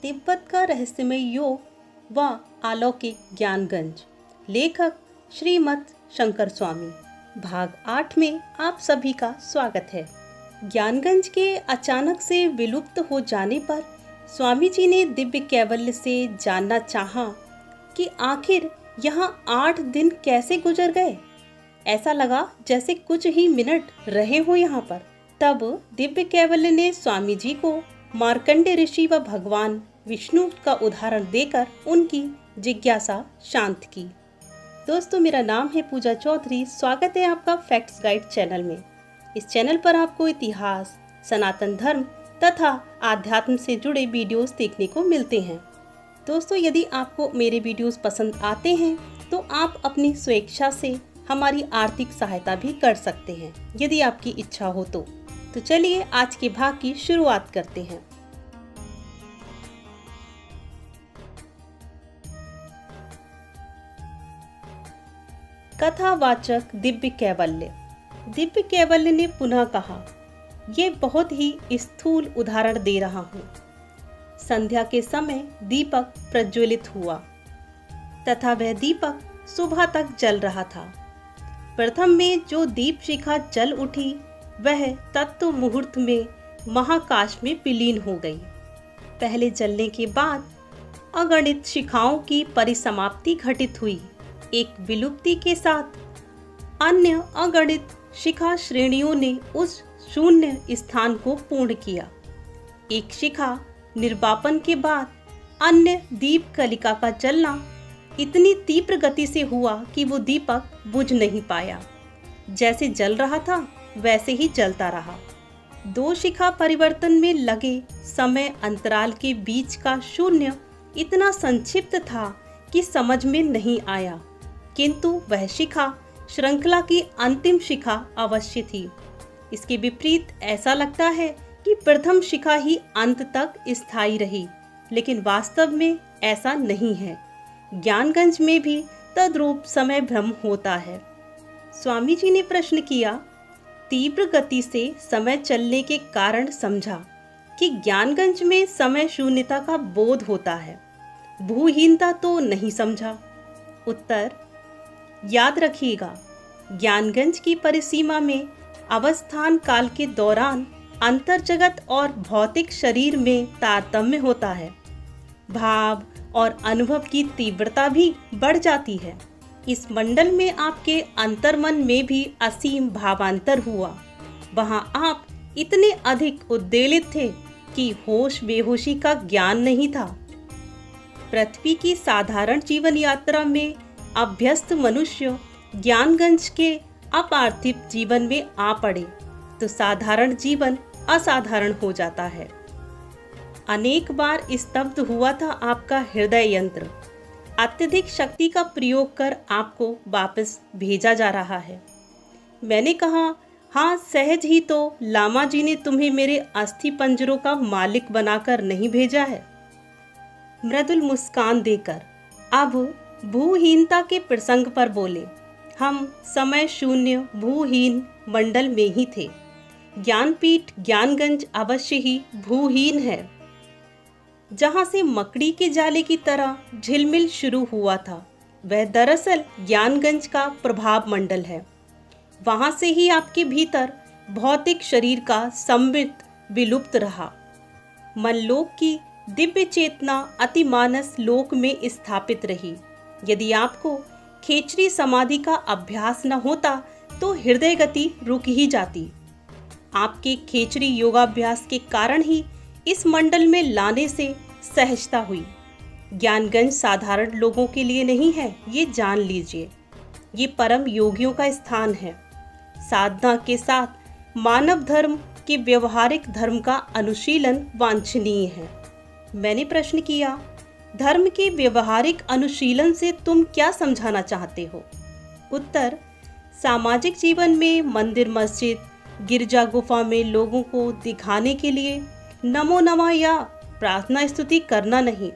तिब्बत का रहस्यमय योग व अलौकिक ज्ञानगंज। लेखक श्रीमत शंकर स्वामी। भाग 8 में आप सभी का स्वागत है। ज्ञानगंज के अचानक से विलुप्त हो जाने पर स्वामी जी ने दिव्य कैवल्य से जानना चाहा कि आखिर यहाँ 8 दिन कैसे गुजर गए। ऐसा लगा जैसे कुछ ही मिनट रहे हो यहाँ पर। तब दिव्य कैवल्य ने स्वामी जी को मार्कंडेय ऋषि व भगवान विष्णु का उदाहरण देकर उनकी जिज्ञासा शांत की। दोस्तों, मेरा नाम है पूजा चौधरी। स्वागत है आपका फैक्ट्स गाइड चैनल में। इस चैनल पर आपको इतिहास, सनातन धर्म तथा आध्यात्म से जुड़े वीडियोस देखने को मिलते हैं। दोस्तों, यदि आपको मेरे वीडियोस पसंद आते हैं तो आप अपनी स्वेच्छा से हमारी आर्थिक सहायता भी कर सकते हैं, यदि आपकी इच्छा हो तो चलिए आज के भाग की शुरुआत करते हैं। कथावाचक दिव्य कैवल्य। दिव्य कैवल्य ने पुनः कहा, ये बहुत ही स्थूल उदाहरण दे रहा हूँ। संध्या के समय दीपक प्रज्वलित हुआ तथा वह दीपक सुबह तक जल रहा था। प्रथम में जो दीप शिखा जल उठी वह तत्व मुहूर्त में महाकाश में विलीन हो गई। पहले जलने के बाद अगणित शिखाओं की परिसमाप्ति घटित हुई। एक विलुप्ति के साथ अन्य अगणित शिखा श्रेणियों ने उस शून्य स्थान को पूर्ण किया। एक शिखा निर्वापन के बाद अन्य दीप कलिका का जलना इतनी तीव्र गति से हुआ कि वो दीपक बुझ नहीं पाया। जैसे जल रहा था वैसे ही जलता रहा। 2 शिखा परिवर्तन में लगे समय अंतराल के बीच का शून्य इतना संक्षिप्त था कि समझ में नहीं आया, किंतु वह शिखा श्रृंखला की अंतिम शिखा अवश्य थी। इसके विपरीत ऐसा लगता है कि प्रथम शिखा ही अंत तक स्थायी रही, लेकिन वास्तव में ऐसा नहीं है। ज्ञानगंज में भी तद्रूप समय भ्रम होता है। स्वामी जी ने प्रश्न किया, तीव्र गति से समय चलने के कारण समझा कि ज्ञानगंज में समय शून्यता का बोध होता है, भूहीनता तो नहीं समझा। उत्तर, याद रखिएगा, ज्ञानगंज की परिसीमा में अवस्थान काल के दौरान अंतर जगत और भौतिक शरीर में तारतम्य होता है। भाव और अनुभव की तीव्रता भी बढ़ जाती है। इस मंडल में आपके अंतर्मन में भी असीम भावांतर हुआ। वहां आप इतने अधिक उद्वेलित थे कि होश बेहोशी का ज्ञान नहीं था। पृथ्वी की साधारण जीवन यात्रा में अभ्यस्त मनुष्य ज्ञानगंज के अपार्थिव जीवन में आ पड़े तो साधारण जीवन असाधारण हो जाता है। अनेक बार स्तब्ध हुआ था आपका हृदय यंत्र। अत्यधिक शक्ति का प्रयोग कर आपको वापस भेजा जा रहा है। मैंने कहा, हाँ, सहज ही तो लामा जी ने तुम्हें मेरे अस्थि पंजरों का मालिक बनाकर नहीं भेजा है। मृदुल मुस्कान देकर अब भूहीनता के प्रसंग पर बोले, हम समय शून्य भूहीन मंडल में ही थे। ज्ञानपीठ ज्ञानगंज अवश्य ही भूहीन है। जहां से मकड़ी के जाले की तरह झिलमिल शुरू हुआ था, वह दरअसल ज्ञानगंज का प्रभाव मंडल है। वहां से ही आपके भीतर भौतिक शरीर का संबित विलुप्त रहा। मनलोक की दिव्य चेतना अतिमानस लोक में स्थापित रही। यदि आपको खेचरी समाधि का अभ्यास न होता तो हृदय गति रुक ही जाती। आपके खेचरी योगाभ्यास के कारण ही इस मंडल में लाने से सहजता हुई। ज्ञानगंज साधारण लोगों के लिए नहीं है, ये जान लीजिए। ये परम योगियों का स्थान है। साधना के साथ मानव धर्म के व्यवहारिक धर्म का अनुशीलन वांछनीय है। मैंने प्रश्न किया, धर्म के व्यवहारिक अनुशीलन से तुम क्या समझाना चाहते हो? उत्तर, सामाजिक जीवन में मंदिर मस्जिद गिरजा गुफा में लोगों को दिखाने के लिए नमो नमः या प्रार्थना स्तुति करना नहीं।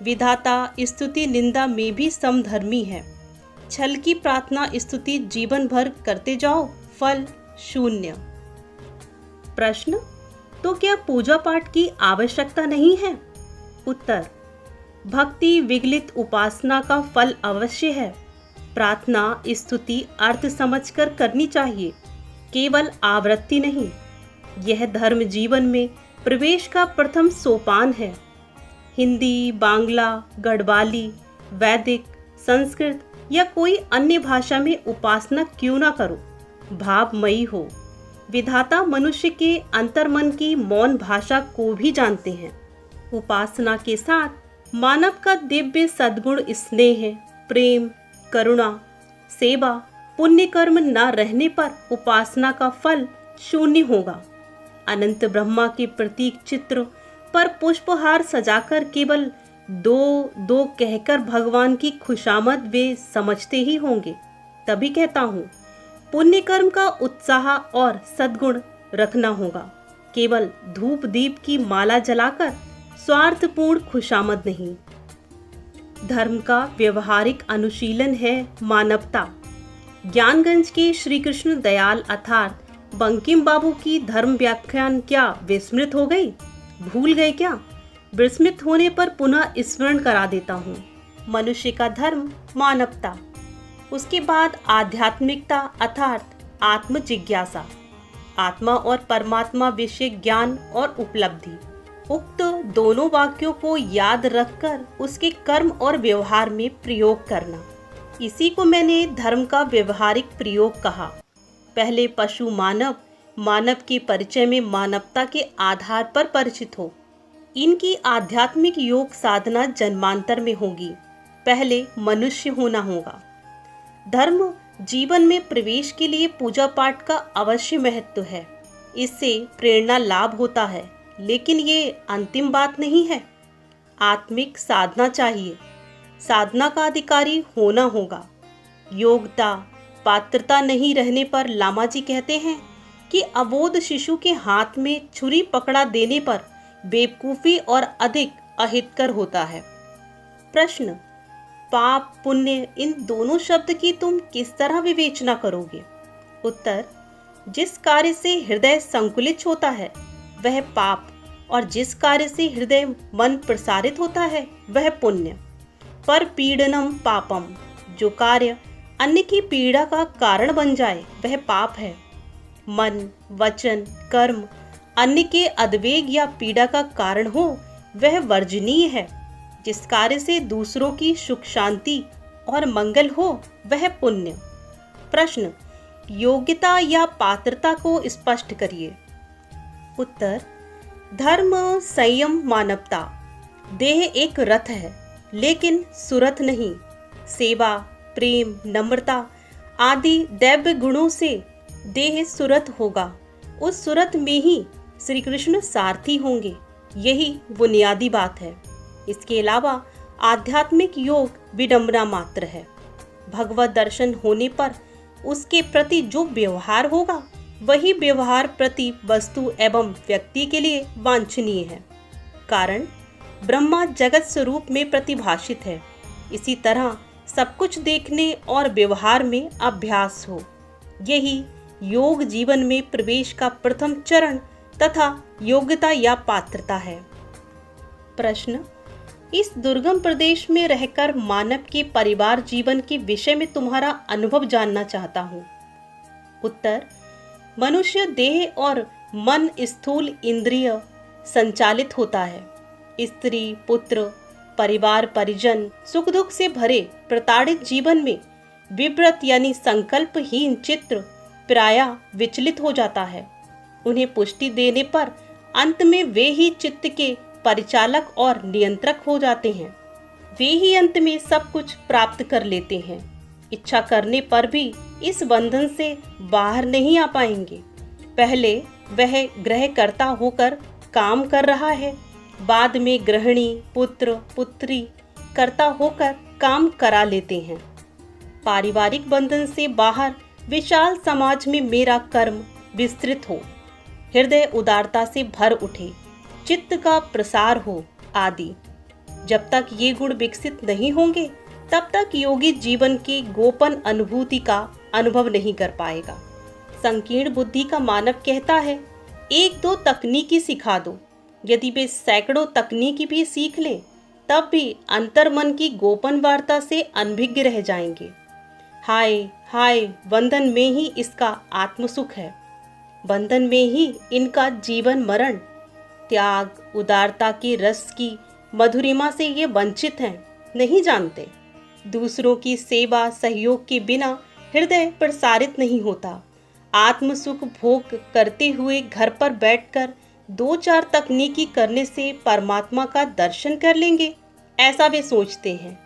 विधाता स्तुति निंदा में भी समधर्मी है। छल की प्रार्थना स्तुति जीवन भर करते जाओ, फल शून्य। प्रश्न, तो क्या पूजा पाठ की आवश्यकता नहीं है? उत्तर, भक्ति विगलित उपासना का फल अवश्य है। प्रार्थना स्तुति अर्थ समझकर करनी चाहिए, केवल आवृत्ति नहीं। यह धर्म जीवन में प्रवेश का प्रथम सोपान है। हिंदी, बांग्ला, गढ़वाली, वैदिक, संस्कृत या कोई अन्य भाषा में उपासना क्यों ना करो, भावमयी हो। विधाता मनुष्य के अंतर्मन की मौन भाषा को भी जानते हैं। उपासना के साथ मानव का दिव्य सद्गुण स्नेह, प्रेम, करुणा, सेवा, पुण्य कर्म न रहने पर उपासना का फल शून्य होगा। अनंत ब्रह्मा के प्रतीक चित्र पर पुष्पहार सजाकर केवल दो दो कहकर भगवान की खुशामद वे समझते ही होंगे। तभी कहता हूँ, पुण्य कर्म का उत्साह और सद्गुण रखना होगा, केवल धूप दीप की माला जलाकर स्वार्थपूर्ण खुशामद नहीं। धर्म का व्यवहारिक अनुशीलन है मानवता। ज्ञानगंज के श्री कृष्ण दयाल अर्थात बंकिम बाबू की धर्म व्याख्यान क्या विस्मृत हो गई? भूल गए क्या? विस्मृत होने पर पुनः स्मरण करा देता हूँ। मनुष्य का धर्म मानवता, उसके बाद आध्यात्मिकता अर्थात आत्म जिज्ञासा, आत्मा और परमात्मा विषय ज्ञान और उपलब्धि। उक्त दोनों वाक्यों को याद रखकर उसके कर्म और व्यवहार में प्रयोग करना, इसी को मैंने धर्म का व्यवहारिक प्रयोग कहा। पहले पशु मानव, मानव के परिचय में मानवता के आधार पर परिचित हो। इनकी आध्यात्मिक योग साधना जन्मांतर में होगी, पहले मनुष्य होना होगा। धर्म जीवन में प्रवेश के लिए पूजा पाठ का अवश्य महत्व है, इससे प्रेरणा लाभ होता है, लेकिन ये अंतिम बात नहीं है। आत्मिक साधना चाहिए, साधना का अधिकारी होना होगा। योग्यता पात्रता नहीं रहने पर लामा जी कहते हैं कि अबोध शिशु के हाथ में छुरी पकड़ा देने पर बेवकूफ़ी और अधिक अहितकर होता है। प्रश्न, पाप पुण्य इन दोनों शब्द की तुम किस तरह विवेचना करोगे? उत्तर, जिस कार्य से हृदय संकुलित होता है वह पाप, और जिस कार्य से हृदय मन प्रसारित होता है वह पुण्य। पर पीड़नम पापम, जो कार्य अन्य की पीड़ा का कारण बन जाए वह पाप है। मन, वचन, कर्म अन्य के अद्वेग या पीड़ा का कारण हो वह वर्जनीय है। जिस कार्य से दूसरों की सुख शांति और मंगल हो वह पुण्य। प्रश्न, योग्यता या पात्रता को स्पष्ट करिए। उत्तर, धर्म संयम मानवता। देह एक रथ है लेकिन सुरथ नहीं। सेवा, प्रेम, नम्रता आदि दैव्य गुणों से देह सुरथ होगा। उस सुरथ में ही श्री कृष्ण सारथी होंगे, यही बुनियादी बात है। इसके अलावा आध्यात्मिक योग विडंबना मात्र है। भगवत दर्शन होने पर उसके प्रति जो व्यवहार होगा वही व्यवहार प्रति वस्तु एवं व्यक्ति के लिए वांछनीय है। कारण ब्रह्मा जगत स्वरूप में प्रतिभाषित है। इसी तरह सब कुछ देखने और व्यवहार में अभ्यास हो, यही योग जीवन में प्रवेश का प्रथम चरण तथा योग्यता या पात्रता है। प्रश्न, इस दुर्गम प्रदेश में रहकर मानव के परिवार जीवन के विषय में तुम्हारा अनुभव जानना चाहता हूँ। उत्तर, मनुष्य देह और मन स्थूल इंद्रिय संचालित होता है। स्त्री, पुत्र, परिवार, परिजन सुख दुख से भरे प्रताड़ित जीवन में विव्रत यानी संकल्पहीन चित्र प्रायः विचलित हो जाता है। उन्हें पुष्टि देने पर अंत में वे ही चित्त के परिचालक और नियंत्रक हो जाते हैं। वे ही अंत में सब कुछ प्राप्त कर लेते हैं। इच्छा करने पर भी इस बंधन से बाहर नहीं आ पाएंगे। पहले वह ग्रहकर्ता होकर काम कर रहा है, बाद में गृहिणी, पुत्र, पुत्री कर्ता होकर काम करा लेते हैं। पारिवारिक बंधन से बाहर विशाल समाज में मेरा कर्म विस्तृत हो, हृदय उदारता से भर उठे, चित्त का प्रसार हो आदि। जब तक ये गुण विकसित नहीं होंगे तब तक योगी जीवन के गोपन अनुभूति का अनुभव नहीं कर पाएगा। संकीर्ण बुद्धि का मानव कहता है, एक दो तकनीकी सिखा दो, यदि वे सैकड़ों तकनीकी भी सीख लें, तब भी अंतर्मन की गोपन वार्ता से अनभिज्ञ रह जाएंगे। हाय हाय, बंधन में ही इसका आत्मसुख है, बंधन में ही इनका जीवन मरण। त्याग, उदारता के रस की मधुरिमा से ये वंचित हैं, नहीं जानते। दूसरों की सेवा सहयोग के बिना हृदय प्रसारित नहीं होता। आत्मसुख भोग करते हुए घर पर बैठकर 2-4 तकनीकी करने से परमात्मा का दर्शन कर लेंगे, ऐसा वे सोचते हैं।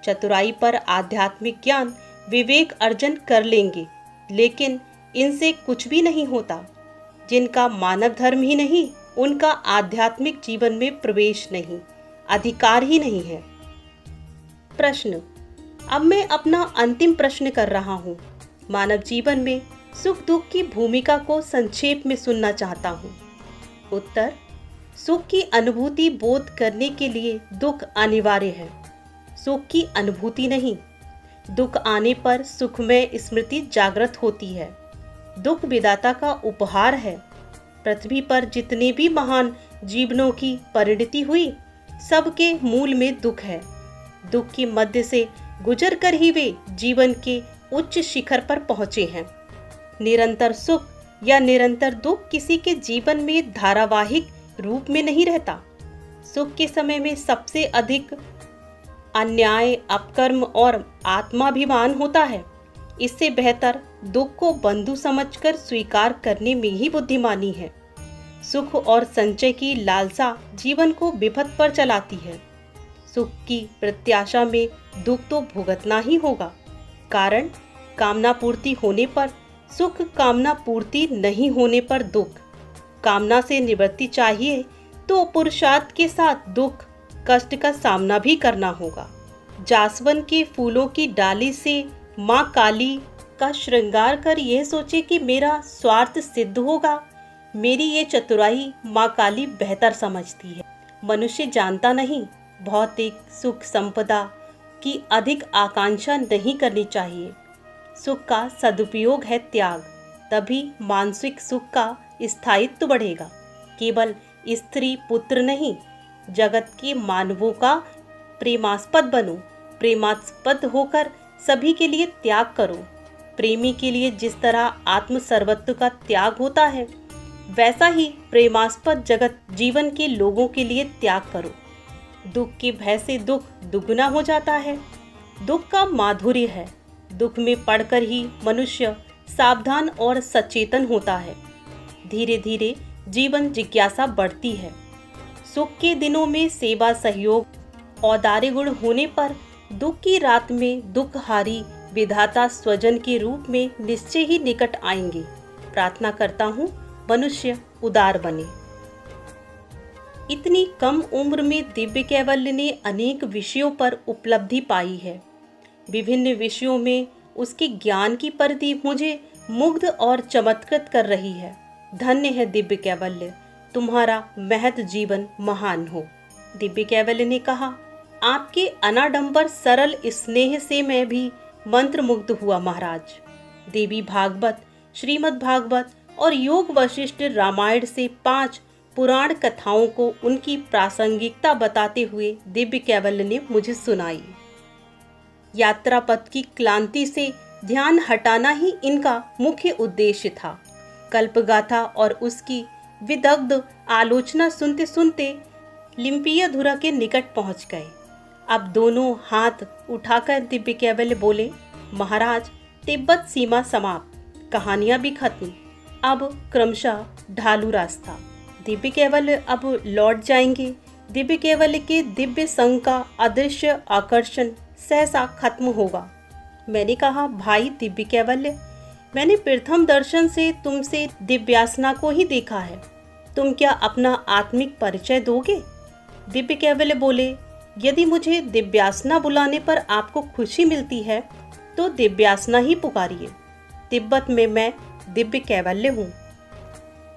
चतुराई पर आध्यात्मिक ज्ञान, विवेक अर्जन कर लेंगे, लेकिन इनसे कुछ भी नहीं होता। जिनका मानव धर्म ही नहीं, उनका आध्यात्मिक जीवन में प्रवेश नहीं, अधिकार ही नहीं है। प्रश्न। अब मैं अपना अंतिम प्रश्न कर रहा हूँ। मानव जीवन में सुख दुख की भूमिका को संक्षेप में सुनना चाहता हूँ। उत्तर। सुख की अनुभूति बोध करने के लिए दुख अनिवार्य है, सुख की अनुभूति नहीं। दुख आने पर सुखमय स्मृति जागृत होती है। दुख विधाता का उपहार है। पृथ्वी पर जितने भी महान जीवनों की परिणति हुई, सबके मूल में दुख है। दुख के मध्य से गुजर कर ही वे जीवन के उच्च शिखर पर पहुंचे हैं। निरंतर सुख या निरंतर दुख किसी के जीवन में धारावाहिक रूप में नहीं रहता। सुख के समय में सबसे अधिक अन्याय, अपकर्म और आत्माभिमान होता है। इससे बेहतर दुख को बंधु समझकर स्वीकार करने में ही बुद्धिमानी है। सुख और संचय की लालसा जीवन को विपथ पर चलाती है। सुख की प्रत्याशा में दुख तो भुगतना ही होगा। कारण कामना पूर्ति होने पर सुख, कामना पूर्ति नहीं होने पर दुख। कामना से निवृत्ति चाहिए तो पुरुषार्थ के साथ दुख कष्ट का सामना भी करना होगा। जासवन के फूलों की डाली से माँ काली का श्रृंगार कर यह सोचे कि मेरा स्वार्थ सिद्ध होगा, मेरी ये चतुराई माँ काली बेहतर समझती है। मनुष्य जानता नहीं, भौतिक सुख संपदा की अधिक आकांक्षा नहीं करनी चाहिए। सुख का सदुपयोग है त्याग, तभी मानसिक सुख का स्थायित्व बढ़ेगा। केवल स्त्री पुत्र नहीं, जगत के मानवों का प्रेमास्पद बनो। प्रेमास्पद होकर सभी के लिए त्याग करो। प्रेमी के लिए जिस तरह आत्म सर्वत्व का त्याग होता है, वैसा ही प्रेमास्पद जगत जीवन के लोगों के लिए त्याग करो। दुख के भय से दुख दुगना हो जाता है। दुख का माधुर्य है। दुख में पड़कर ही मनुष्य सावधान और सचेतन होता है। धीरे धीरे जीवन जिज्ञासा बढ़ती है। सुख के दिनों में सेवा सहयोग औदार्य गुण होने पर दुख की रात में दुखहारी विधाता स्वजन के रूप में निश्चय ही निकट आएंगे। प्रार्थना करता हूँ मनुष्य उदार बने। इतनी कम उम्र में दिव्य कैवल्य ने अनेक विषयों पर उपलब्धि पाई है। विभिन्न विषयों में उसके ज्ञान की परिधि मुझे मुग्ध और चमत्कृत कर रही है। धन्य है दिव्य कैवल्य, तुम्हारा महत जीवन महान हो। दिव्य कैवल्य ने कहा, आपके अनाडंबर सरल स्नेह से मैं भी मंत्रमुग्ध हुआ महाराज। देवी भागवत, श्रीमद् भागवत और योग वशिष्ठ रामायण से 5 पुराण कथाओं को उनकी प्रासंगिकता बताते हुए दिव्य कैवल्य ने मुझे सुनाई। यात्रा पथ की क्लांति से ध्यान हटाना ही इनका मुख्य उद्देश्य था। कल्पगाथा और उसकी विदग्ध आलोचना सुनते सुनते लिम्पियाधुरा के निकट पहुंच गए। अब दोनों हाथ उठाकर दिव्य कैवल्य बोले, महाराज, तिब्बत सीमा समाप्त, कहानियां भी खत्म, अब क्रमशः ढालू रास्ता। दिव्य कैवल्य अब लौट जाएंगे। दिव्य कैवल्य के दिव्य संग का अदृश्य आकर्षण सहसा खत्म होगा। मैंने कहा, भाई दिव्य कैवल्य, मैंने प्रथम दर्शन से तुमसे दिव्यासना को ही देखा है। तुम क्या अपना आत्मिक परिचय दोगे? दिव्य कैवल्य बोले, यदि मुझे दिव्यासना बुलाने पर आपको खुशी मिलती है तो दिव्यासना ही पुकारिए। तिब्बत में मैं दिव्य कैवल्य हूँ।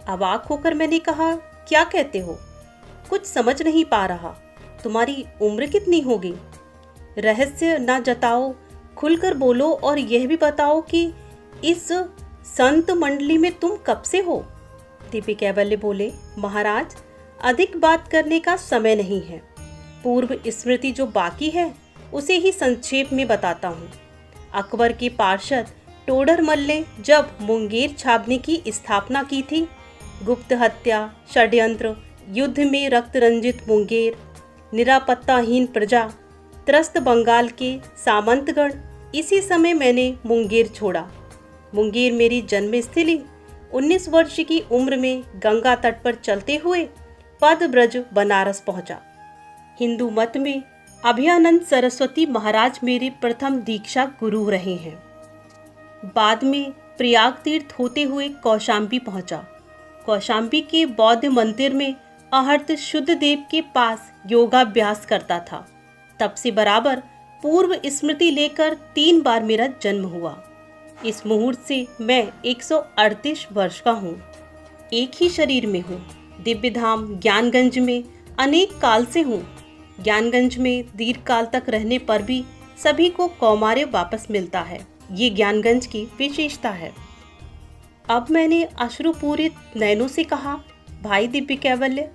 अवाक होकर मैंने कहा, क्या कहते हो? कुछ समझ नहीं पा रहा। तुम्हारी उम्र कितनी होगी? रहस्य ना जताओ, खुलकर बोलो और यह भी बताओ कि इस संत मंडली में तुम कब से हो? दिव्य कैवल्य बोले, महाराज, अधिक बात करने का समय नहीं है। पूर्व स्मृति जो बाकी है उसे ही संक्षेप में बताता हूँ। अकबर के पार्षद टोडरमल ने जब मुंगेर छावनी की स्थापना की थी, गुप्त हत्या, षड्यंत्र, युद्ध में रक्त रंजित मुंगेर, निरापत्ताहीन प्रजा, त्रस्त बंगाल के सामंतगण, इसी समय मैंने मुंगेर छोड़ा। मुंगेर मेरी जन्मस्थली। 19 वर्ष की उम्र में गंगा तट पर चलते हुए पदब्रज बनारस पहुंचा। हिंदू मत में अभयानंद सरस्वती महाराज मेरे प्रथम दीक्षा गुरु रहे हैं। बाद में प्रयाग तीर्थ होते हुए कौशाम्बी पहुंचा। कौशाम्बी के बौद्ध मंदिर में अहर्त शुद्ध देव के पास योगाभ्यास करता था। तब से बराबर पूर्व स्मृति लेकर 3 बार मेरा जन्म हुआ। इस मुहूर्त से मैं 138 वर्ष का हूँ। एक ही शरीर में हूँ। दिव्य धाम ज्ञानगंज में अनेक काल से हूँ। ज्ञानगंज में दीर्घ काल तक रहने पर भी सभी को कौमार्य वापस मिलता है। ये ज्ञानगंज की विशेषता है। अब मैंने अश्रुपूरित नयनों से कहा, भाई दिव्य कैवल्य,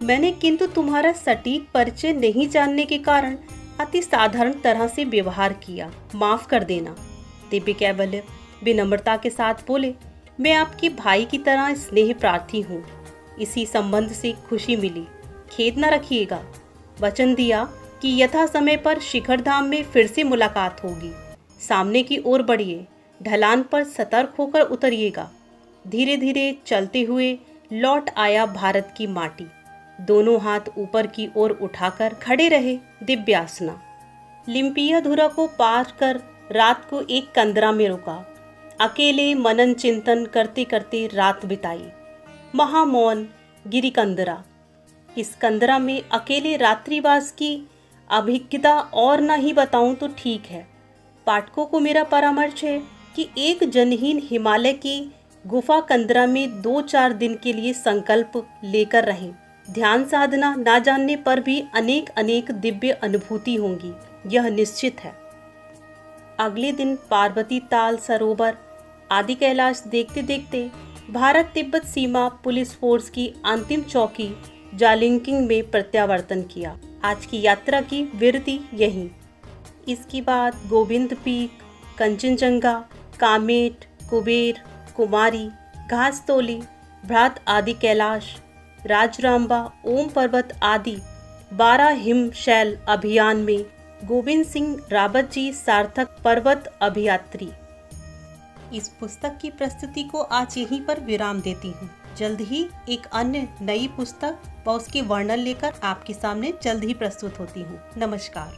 मैंने किंतु तुम्हारा सटीक परिचय नहीं जानने के कारण अति साधारण तरह से व्यवहार किया, माफ कर देना। दिव्य कैवल्य विनम्रता के साथ बोले, मैं आपके भाई की तरह स्नेह प्रार्थी हूँ। इसी संबंध से खुशी मिली, खेद न रखिएगा। वचन दिया कि यथा समय पर शिखर धाम में फिर से मुलाकात होगी। सामने की ओर बढ़िए, ढलान पर सतर्क होकर उतरिएगा। धीरे धीरे चलते हुए लौट आया भारत की माटी। दोनों हाथ ऊपर की ओर उठाकर खड़े रहे दिव्यासना। लिम्पियाधुरा को पार कर रात को एक कंदरा में रुका। अकेले मनन चिंतन करते करते रात बिताई। महामौन गिरिकंदरा। इस कंदरा में अकेले रात्रिवास की अभिज्ञता और न ही बताऊं तो ठीक है। पाठकों को मेरा परामर्श है कि एक जनहीन हिमालय की गुफा कंदरा में 2-4 दिन के लिए संकल्प लेकर रहें। ध्यान साधना ना जानने पर भी अनेक अनेक दिव्य अनुभूति होंगी, यह निश्चित है। अगले दिन पार्वती ताल सरोवर आदि कैलाश देखते देखते भारत तिब्बत सीमा पुलिस फोर्स की अंतिम चौकी जालिंकिंग में प्रत्यावर्तन किया। आज की यात्रा की विरति यही। इसके बाद गोविंद पीक, कंचनजंगा, कामेट, कुबेर, कुमारी, घासतोली, भ्रात आदि कैलाश, राजरामबा, ओम पर्वत आदि 12 हिम शैल अभियान में गोविंद सिंह रावत जी सार्थक पर्वत अभियात्री। इस पुस्तक की प्रस्तुति को आज यहीं पर विराम देती हूँ। जल्द ही एक अन्य नई पुस्तक व उसके वर्णन लेकर आपके सामने जल्द ही प्रस्तुत होती हूँ। नमस्कार।